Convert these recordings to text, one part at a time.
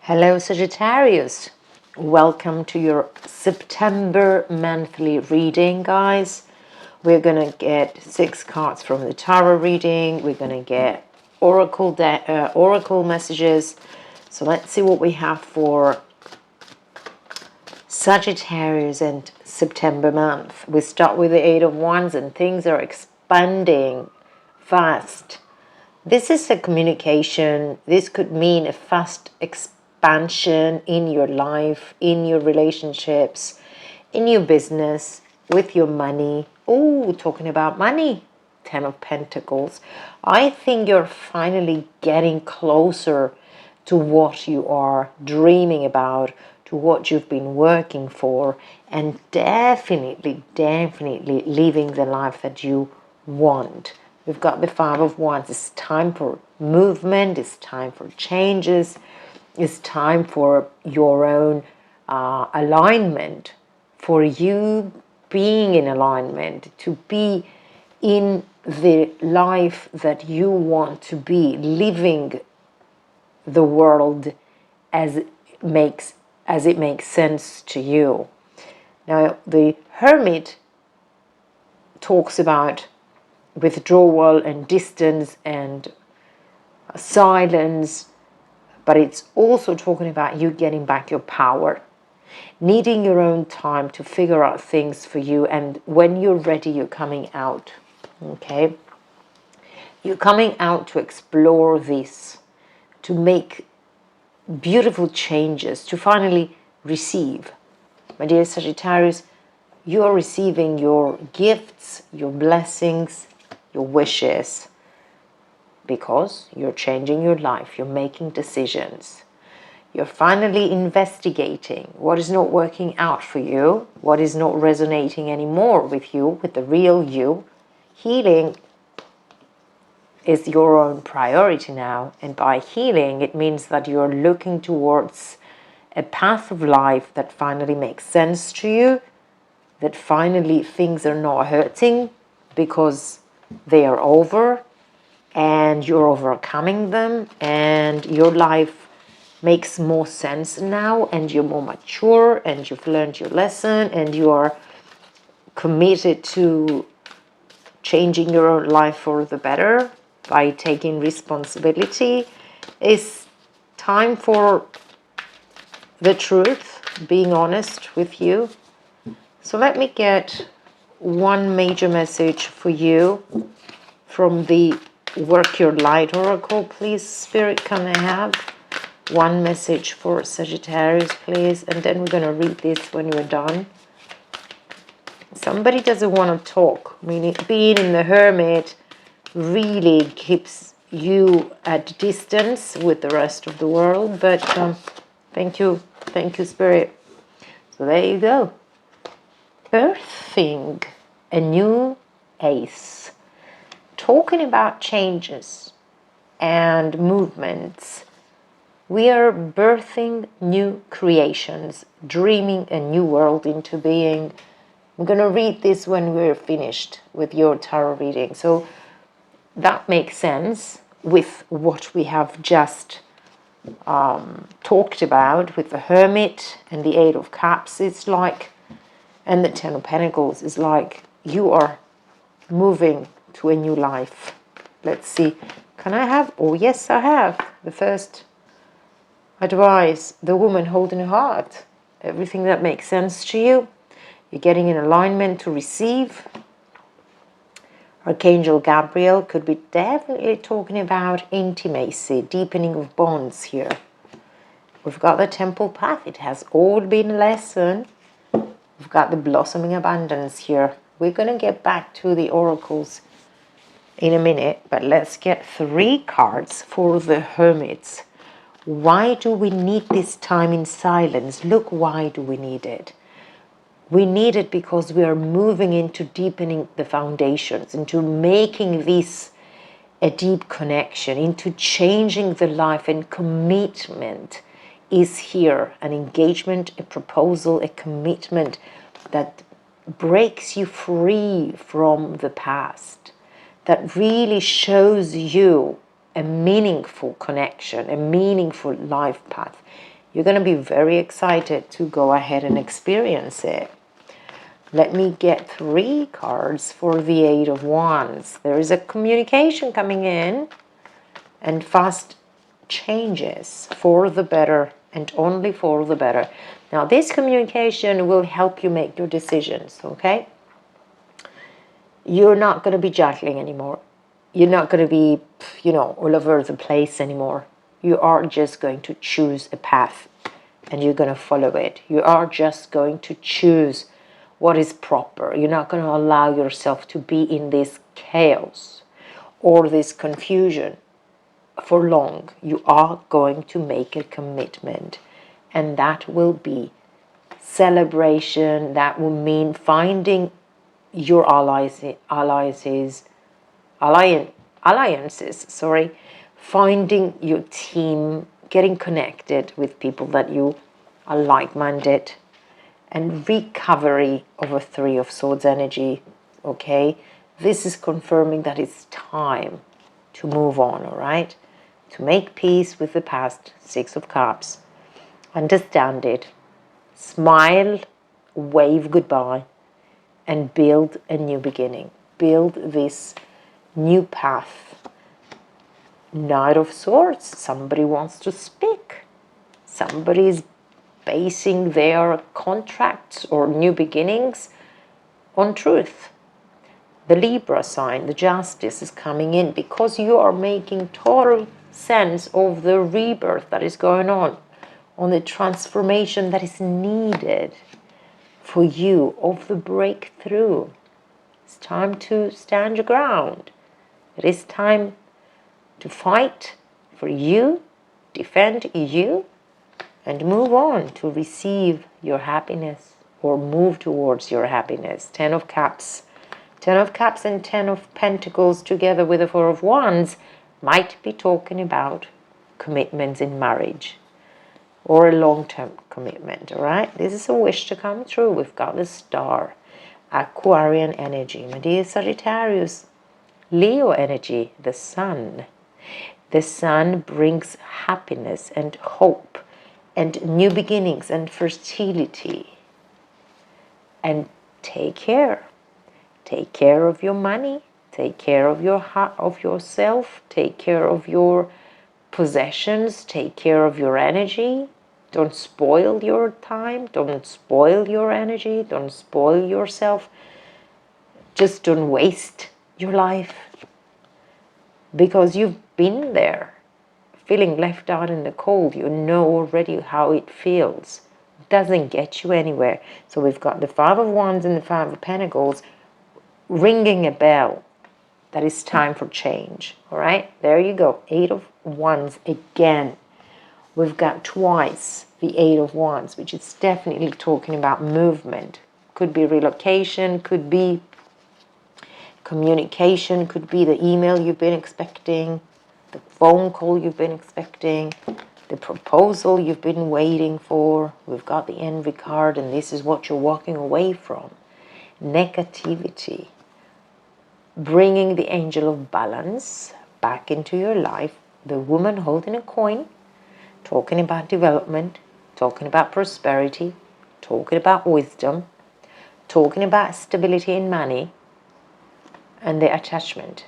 Hello Sagittarius, welcome to your September monthly reading, guys. We're going to get 6 cards from the tarot reading. We're going to get oracle messages. So let's see what we have for Sagittarius and September month. We start with the 8 of Wands and things are expanding fast. This is a communication. This could mean a fast expansion in your life, in your relationships, in your business, with your money. Oh, talking about money, 10 of Pentacles. I think you're finally getting closer to what you are dreaming about, to what you've been working for, and definitely living the life that you want. We've got the 5 of Wands. It's time for movement. It's time for changes. It's time for your own alignment, for you being in alignment, to be in the life that you want to be, living the world as it makes sense to you. Now, the Hermit talks about withdrawal and distance and silence, but it's also talking about you getting back your power, needing your own time to figure out things for you, and when you're ready, you're coming out, okay? You're coming out to explore this, to make beautiful changes, to finally receive. My dear Sagittarius, you are receiving your gifts, your blessings, your wishes, because you're changing your life, you're making decisions. You're finally investigating what is not working out for you, what is not resonating anymore with you, with the real you. Healing is your own priority now, and by healing, it means that you're looking towards a path of life that finally makes sense to you, that finally things are not hurting because they are over, and you're overcoming them, and your life makes more sense now, and you're more mature, and you've learned your lesson, and you are committed to changing your own life for the better by taking responsibility. It's time for the truth, being honest with you. So let me get one major message for you from the Work Your Light Oracle, please. Spirit, can I have one message for Sagittarius, please? And then we're going to read this when we're done. Somebody doesn't want to talk. I mean, being in the Hermit really keeps you at distance with the rest of the world. But thank you, Spirit. So there you go. Birthing a new ace. Talking about changes and movements, we are birthing new creations, dreaming a new world into being. I'm going to read this when we're finished with your tarot reading. So that makes sense with what we have just talked about with the Hermit and the 8 of Cups. It's like, and the 10 of Pentacles is like you are moving to a new life. Let's see. Can I have? Oh, yes, I have. The first advice, the woman holding a heart. Everything that makes sense to you. You're getting in alignment to receive. Archangel Gabriel could be definitely talking about intimacy, deepening of bonds here. We've got the Temple Path. It has all been a lesson. We've got the blossoming abundance here. We're going to get back to the oracles in a minute, but let's get 3 cards for the Hermits. Why do we need this time in silence? Look, why do we need it? We need it because we are moving into deepening the foundations, into making this a deep connection, into changing the life, and commitment is here. An engagement, a proposal, a commitment that breaks you free from the past, that really shows you a meaningful connection, a meaningful life path, You're going to be very excited to go ahead and experience it. Let me get 3 cards for the Eight of Wands. There is a communication coming in and fast changes for the better and only for the better. Now, this communication will help you make your decisions, okay? You're not going to be juggling anymore. You're not going to be, you know, all over the place anymore. You are just going to choose a path and you're going to follow it. You are just going to choose what is proper. You're not going to allow yourself to be in this chaos or this confusion for long. You are going to make a commitment, and that will be celebration. That will mean finding your alliances, finding your team, getting connected with people that you are like-minded, and recovery of a 3 of Swords energy, okay? This is confirming that it's time to move on, all right? To make peace with the past, 6 of Cups. Understand it. Smile, wave goodbye, and build a new beginning. Build this new path. Knight of Swords. Somebody wants to speak. Somebody is basing their contracts or new beginnings on truth. The Libra sign, the Justice, is coming in because you are making total sense of the rebirth that is going on the transformation that is needed for you, of the breakthrough. It's time to stand your ground. It is time to fight for you, defend you, and move on to receive your happiness or move towards your happiness. 10 of Cups. 10 of Cups and 10 of Pentacles together with the 4 of Wands might be talking about commitments in marriage or a long-term commitment, all right? This is a wish to come true. We've got the Star, Aquarian energy, my dear Sagittarius, Leo energy, the Sun. The Sun brings happiness and hope and new beginnings and fertility. And take care. Take care of your money. Take care of your heart, of yourself. Take care of your possessions. Take care of your energy. Don't spoil your time. Don't spoil your energy. Don't spoil yourself. Just don't waste your life. Because you've been there, feeling left out in the cold. You know already how it feels. It doesn't get you anywhere. So we've got the 5 of Wands and the 5 of Pentacles ringing a bell that it's time for change. All right, there you go. 8 of Wands again. We've got twice the 8 of Wands, which is definitely talking about movement. Could be relocation, could be communication, could be the email you've been expecting, the phone call you've been expecting, the proposal you've been waiting for. We've got the Envy card, and this is what you're walking away from. Negativity. Bringing the Angel of Balance back into your life. The woman holding a coin, talking about development, talking about prosperity, talking about wisdom, talking about stability in money, and the attachment.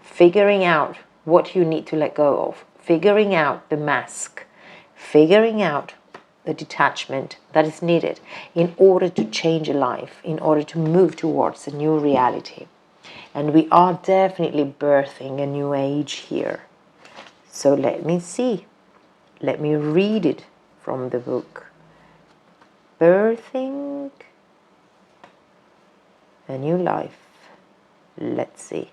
Figuring out what you need to let go of. Figuring out the mask. Figuring out the detachment that is needed in order to change a life, in order to move towards a new reality. And we are definitely birthing a new age here. So let me see. Let me read it from the book. Birthing a new life. Let's see.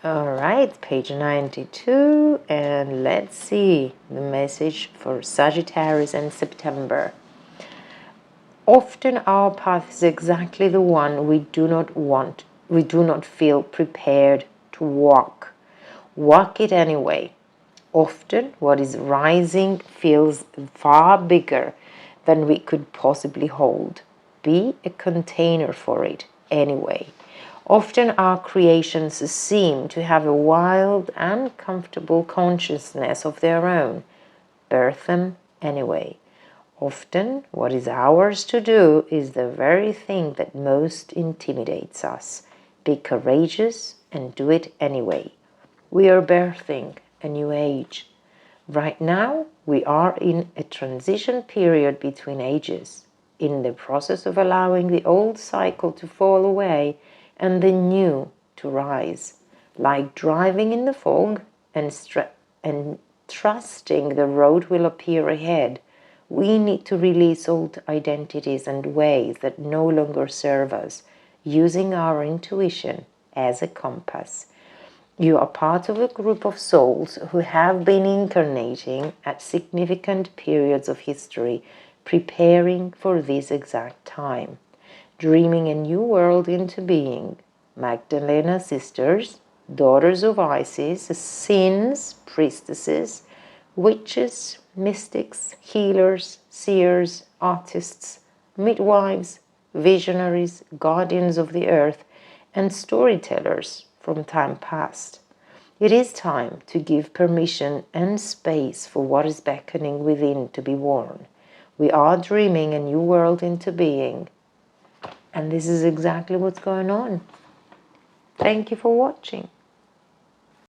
All right, page 92, and let's see the message for Sagittarius in September. Often our path is exactly the one we do not feel prepared to walk, Walk it anyway. Often what is rising feels far bigger than we could possibly hold. Be a container for it anyway. Often our creations seem to have a wild and comfortable consciousness of their own. Birth them anyway. Often what is ours to do is the very thing that most intimidates us. Be courageous and do it anyway. We are birthing a new age. Right now, we are in a transition period between ages, in the process of allowing the old cycle to fall away and the new to rise. Like driving in the fog and trusting the road will appear ahead, we need to release old identities and ways that no longer serve us, using our intuition as a compass. You are part of a group of souls who have been incarnating at significant periods of history, preparing for this exact time, dreaming a new world into being. Magdalena sisters, daughters of Isis, sins, priestesses, witches, mystics, healers, seers, artists, midwives, visionaries, guardians of the earth, and storytellers from time past. It is time to give permission and space for what is beckoning within to be born. We are dreaming a new world into being, and this is exactly what's going on. Thank you for watching.